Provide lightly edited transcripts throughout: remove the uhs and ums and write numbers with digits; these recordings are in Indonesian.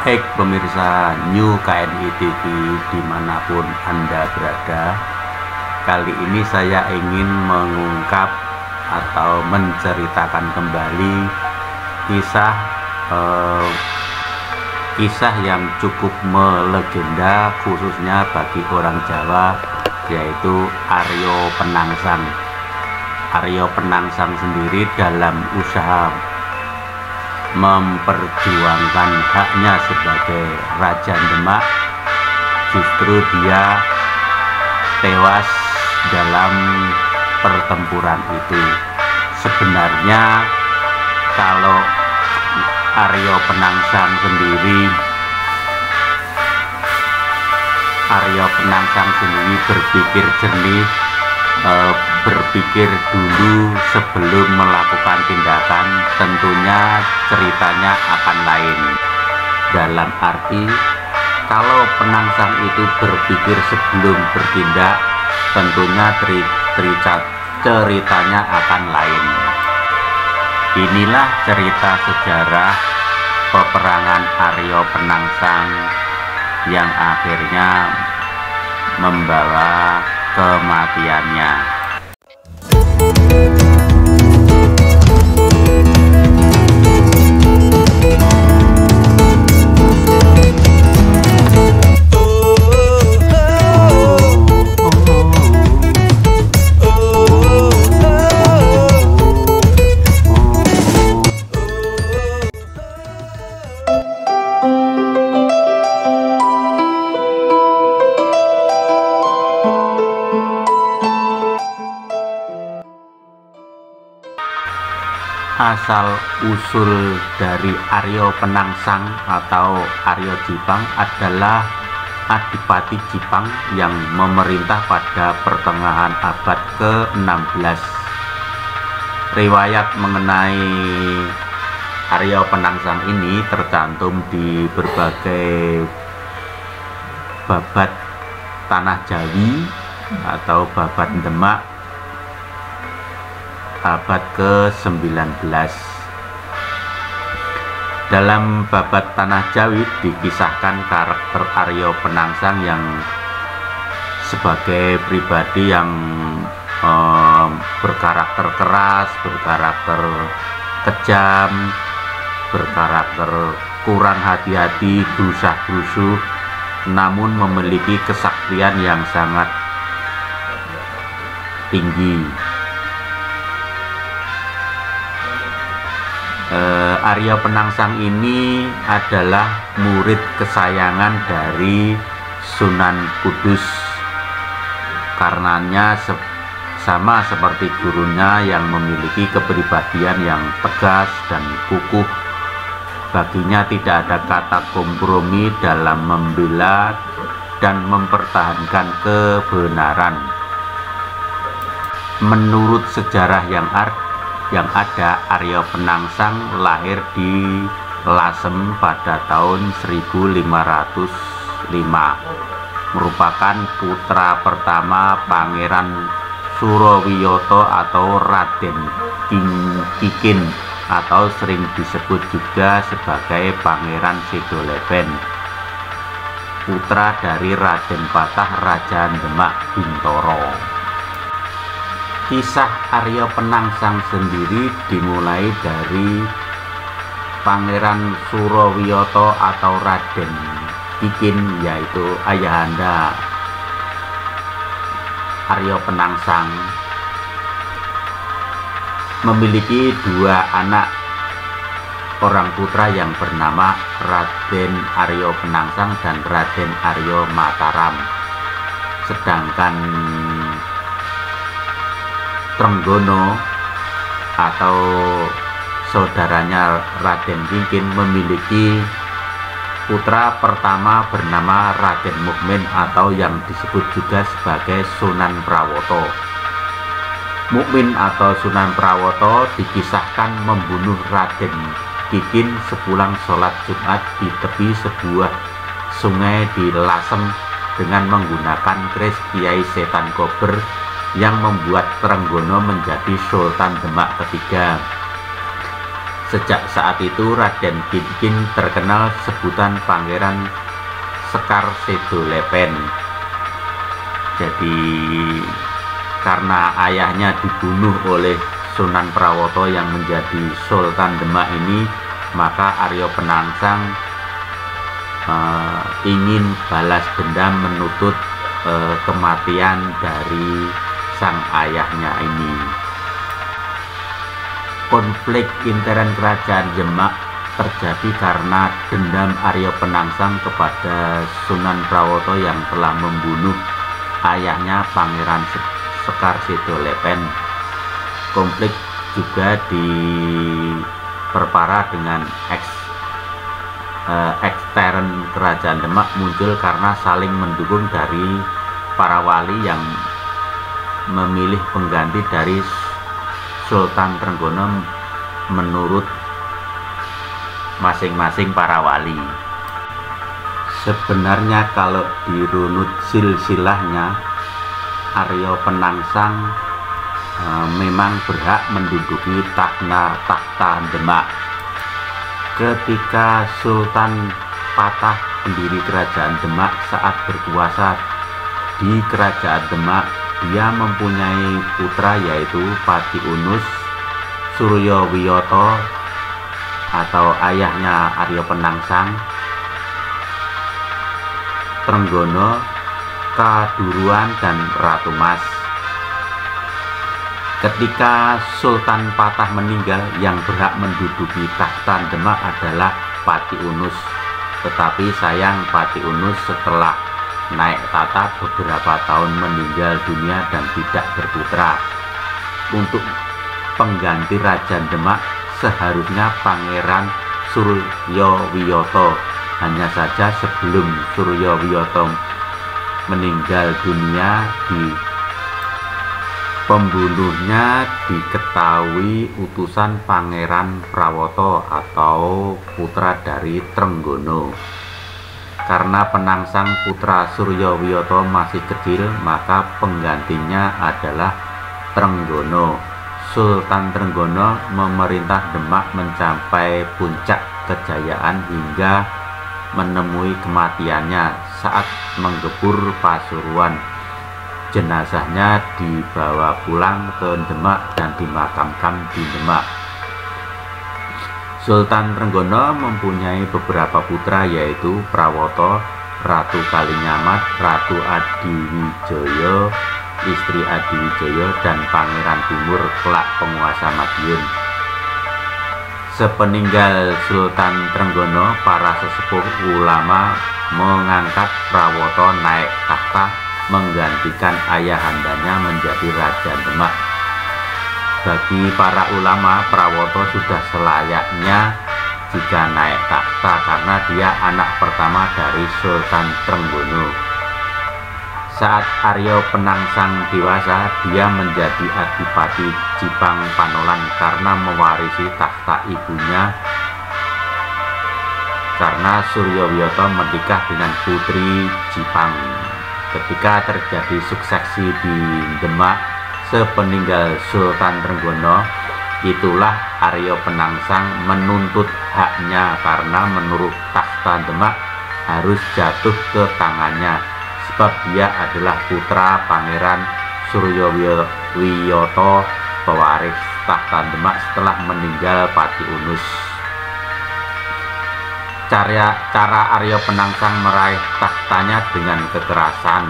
Baik pemirsa New KNI TV dimanapun Anda berada, kali ini saya ingin mengungkap atau menceritakan kembali kisah yang cukup melegenda khususnya bagi orang Jawa, yaitu Aryo Penangsang. Aryo Penangsang sendiri dalam usaha memperjuangkan haknya sebagai Raja Demak, justru dia tewas dalam pertempuran itu. Sebenarnya kalau Aryo Penangsang sendiri berpikir jernih, berpikir dulu sebelum melakukan tindakan, tentunya ceritanya akan lain. Dalam arti, kalau Penangsang itu berpikir sebelum bertindak, tentunya ceritanya akan lain. Inilah cerita sejarah peperangan Aryo Penangsang yang akhirnya membawa kematiannya. Asal usul dari Aryo Penangsang atau Aryo Jipang adalah Adipati Jipang yang memerintah pada pertengahan abad ke-16. Riwayat mengenai Aryo Penangsang ini tercantum di berbagai babat Tanah Jawi atau babat Demak abad ke-19. Dalam babat Tanah Jawi dikisahkan karakter Aryo Penangsang yang sebagai pribadi yang berkarakter keras, berkarakter kejam, berkarakter kurang hati-hati, gerusa-gerusu, namun memiliki kesaktian yang sangat tinggi. Aryo Penangsang ini adalah murid kesayangan dari Sunan Kudus. Karenanya sama seperti gurunya yang memiliki kepribadian yang tegas dan kukuh. Baginya tidak ada kata kompromi dalam membela dan mempertahankan kebenaran. Menurut sejarah yang ada, Aryo Penangsang lahir di Lasem pada tahun 1505, merupakan putra pertama Pangeran Surowiyoto atau Raden Kikin, atau sering disebut juga sebagai Pangeran Sidoleben, putra dari Raden Patah Raja Demak Bintoro. Kisah Aryo Penangsang sendiri dimulai dari Pangeran Surowiyoto atau Raden Kikin, yaitu ayahanda Aryo Penangsang, memiliki dua anak orang putra yang bernama Raden Aryo Penangsang dan Raden Aryo Mataram. Sedangkan Trenggono atau saudaranya Raden Kikin memiliki putra pertama bernama Raden Mukmin atau yang disebut juga sebagai Sunan Prawoto. Mukmin atau Sunan Prawoto dikisahkan membunuh Raden Kikin sepulang sholat Jumat di tepi sebuah sungai di Lasem dengan menggunakan keris Kiai Setan Kober yang membuat Trenggono menjadi Sultan Demak ketiga. Sejak saat itu Raden Ginting terkenal sebutan Pangeran Sekar Sedolepen. Jadi karena ayahnya dibunuh oleh Sunan Prawoto yang menjadi Sultan Demak ini, maka Arya Penangsang ingin balas dendam menuntut kematian dari sang ayahnya ini. Konflik intern kerajaan Demak terjadi karena dendam Arya Penangsang kepada Sunan Prawoto yang telah membunuh ayahnya Pangeran Sekar Sedolepen. Konflik juga diperparah dengan ekstern kerajaan Demak muncul karena saling mendukung dari para wali yang memilih pengganti dari Sultan Trenggono menurut masing-masing para wali. Sebenarnya kalau dirunut silsilahnya, Arya Penangsang memang berhak menduduki takhta Demak. Ketika Sultan Patah, pendiri kerajaan Demak, saat berkuasa di kerajaan Demak, dia mempunyai putra yaitu Pati Unus, Suryowiyoto atau ayahnya Arya Penangsang, Trenggono, Kaduruan, dan Ratu Mas. Ketika Sultan Patah meninggal, yang berhak menduduki takhta Demak adalah Pati Unus. Tetapi sayang, Pati Unus setelah naik tahta beberapa tahun meninggal dunia dan tidak berputra. Untuk pengganti Raja Demak seharusnya Pangeran Suryowiyoto. Hanya saja sebelum Suryowiyoto meninggal dunia, pembunuhnya diketahui utusan Pangeran Prawoto atau putra dari Trenggono. Karena Penangsang putra Suryowiyoto masih kecil, maka penggantinya adalah Trenggono. Sultan Trenggono memerintah Demak mencapai puncak kejayaan hingga menemui kematiannya saat menggebur Pasuruan. Jenazahnya dibawa pulang ke Demak dan dimakamkan di Demak. Sultan Trenggono mempunyai beberapa putra yaitu Prawoto, Ratu Kalinyamat, Ratu Adiwijoyo, istri Adiwijoyo, dan Pangeran Timur kelak penguasa Madiun. Sepeninggal Sultan Trenggono, para sesepuh ulama mengangkat Prawoto naik tahta menggantikan ayahandanya menjadi Raja Demak. Bagi para ulama, Prawoto sudah selayaknya jika naik tahta karena dia anak pertama dari Sultan Trenggono. Saat Arya Penangsang dewasa, dia menjadi Adipati Jipang Panolan karena mewarisi tahta ibunya, karena Suryowiyoto menikah dengan putri Jipang. Ketika terjadi suksesi di Demak sepeninggal Sultan Trenggono, itulah Arya Penangsang menuntut haknya karena menurut tahta Demak harus jatuh ke tangannya, sebab dia adalah putra Pangeran Suryowiyoto, pewaris tahta Demak setelah meninggal Pati Unus. Cara Arya Penangsang meraih tahtanya dengan kekerasan,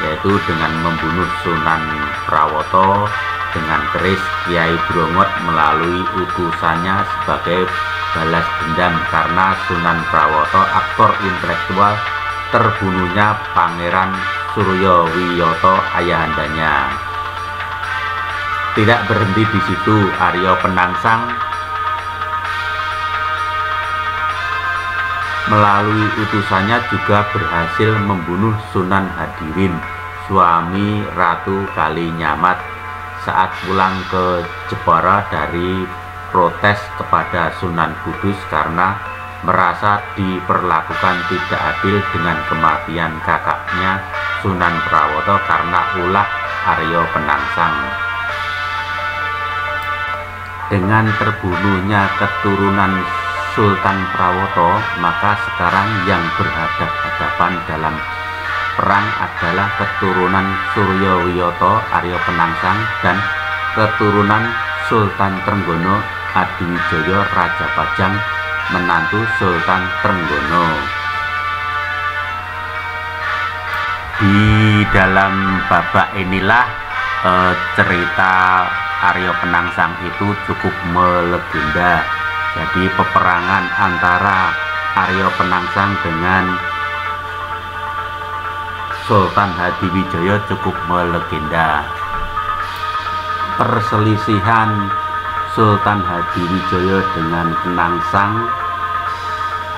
yaitu dengan membunuh Sunan Prawoto dengan keris. Kiai Brongot melalui utusannya sebagai balas dendam karena Sunan Prawoto, aktor intelektual, terbunuhnya Pangeran Suryowiyoto ayahandanya. Tidak berhenti di situ, Arya Penangsang melalui utusannya juga berhasil membunuh Sunan Hadirin, suami Ratu Kalinyamat, saat pulang ke Jepara dari protes kepada Sunan Kudus karena merasa diperlakukan tidak adil dengan kematian kakaknya Sunan Prawoto karena ulah Arya Penangsang. Dengan terbunuhnya keturunan Sultan Prawoto, maka sekarang yang berhadapan dalam perang adalah keturunan Suryowiyoto Arya Penangsang dan keturunan Sultan Trenggono Adiwijoyo Raja Pajang menantu Sultan Trenggono. Di dalam babak inilah cerita Arya Penangsang itu cukup melegenda. Jadi peperangan antara Arya Penangsang dengan Sultan Hadiwijaya cukup melegenda. Perselisihan Sultan Hadiwijaya dengan Penangsang,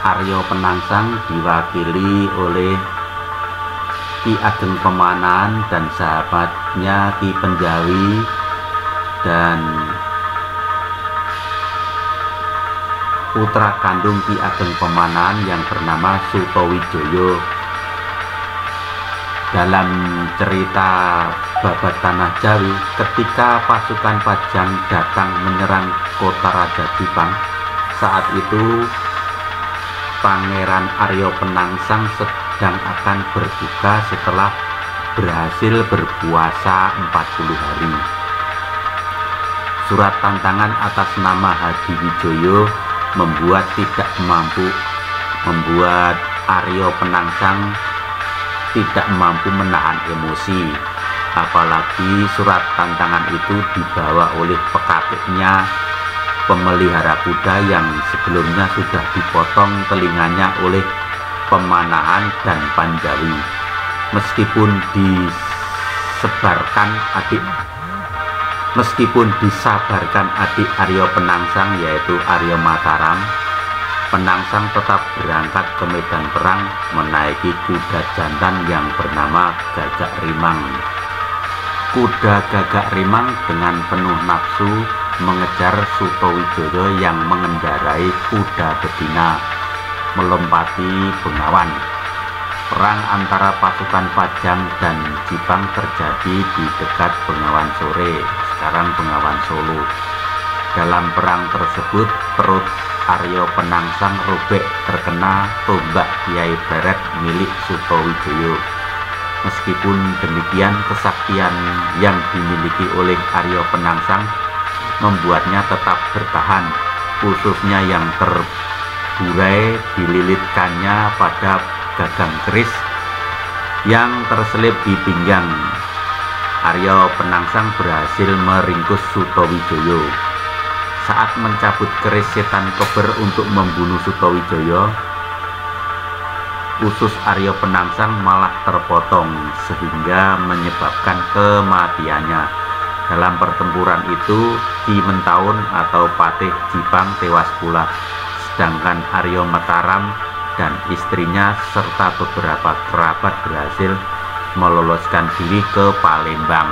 Arya Penangsang diwakili oleh Ki Ageng Pemanahan dan sahabatnya Ki Penjawi dan putra kandung Ki Ageng Pemanahan yang bernama Sutowijoyo. Dalam cerita Babat Tanah Jawi, ketika pasukan Pajang datang menyerang kota Raja Jipang, saat itu Pangeran Arya Penangsang sedang akan berbuka setelah berhasil berpuasa 40 hari. Surat tantangan atas nama Hadiwijoyo membuat Arya Penangsang tidak mampu menahan emosi, apalagi surat tantangan itu dibawa oleh pekatnya pemelihara kuda yang sebelumnya sudah dipotong telinganya oleh Pemanahan dan Panjawi. Meskipun disabarkan adik Arya Penangsang yaitu Arya Mataram, Penangsang tetap berangkat ke medan perang menaiki kuda jantan yang bernama Gagak Rimang. Kuda Gagak Rimang dengan penuh nafsu mengejar Sutowijoyo yang mengendarai kuda betina melompati Bengawan. Perang antara pasukan Pajang dan Jipang terjadi di dekat Bengawan Sore, sekarang Bengawan Solo. Dalam perang tersebut perut Arya Penangsang robek terkena tombak Kiai Beret milik Sutowijoyo. Meskipun demikian, kesaktian yang dimiliki oleh Arya Penangsang membuatnya tetap bertahan, khususnya yang terburai dililitkannya pada gagang keris yang terselip di pinggang. Arya Penangsang berhasil meringkus Sutowijoyo. Saat mencabut keris setan keber untuk membunuh Sutowijoyo, usus Arya Penangsang malah terpotong sehingga menyebabkan kematiannya. Dalam pertempuran itu, Ki Mentaun atau Patih Jipang tewas pula, sedangkan Arya Mataram dan istrinya serta beberapa kerabat berhasil meloloskan diri ke Palembang.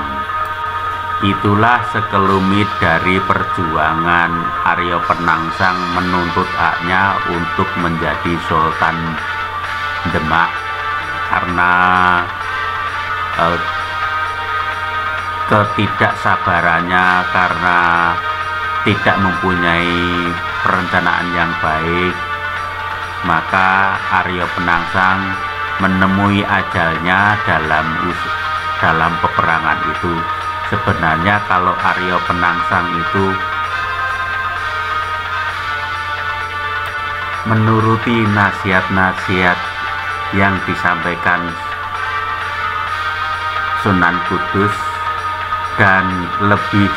Itulah sekelumit dari perjuangan Arya Penangsang menuntut haknya untuk menjadi Sultan Demak karena ketidaksabarannya, karena tidak mempunyai perencanaan yang baik, maka Arya Penangsang menemui ajalnya dalam peperangan itu. Sebenarnya kalau Arya Penangsang itu menuruti nasihat-nasihat yang disampaikan Sunan Kudus dan lebih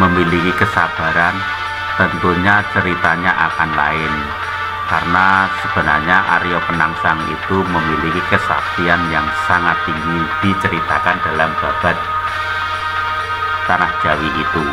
memiliki kesabaran, tentunya ceritanya akan lain. Karena sebenarnya Arya Penangsang itu memiliki kesaktian yang sangat tinggi, diceritakan dalam Babat Tanah Jawi itu.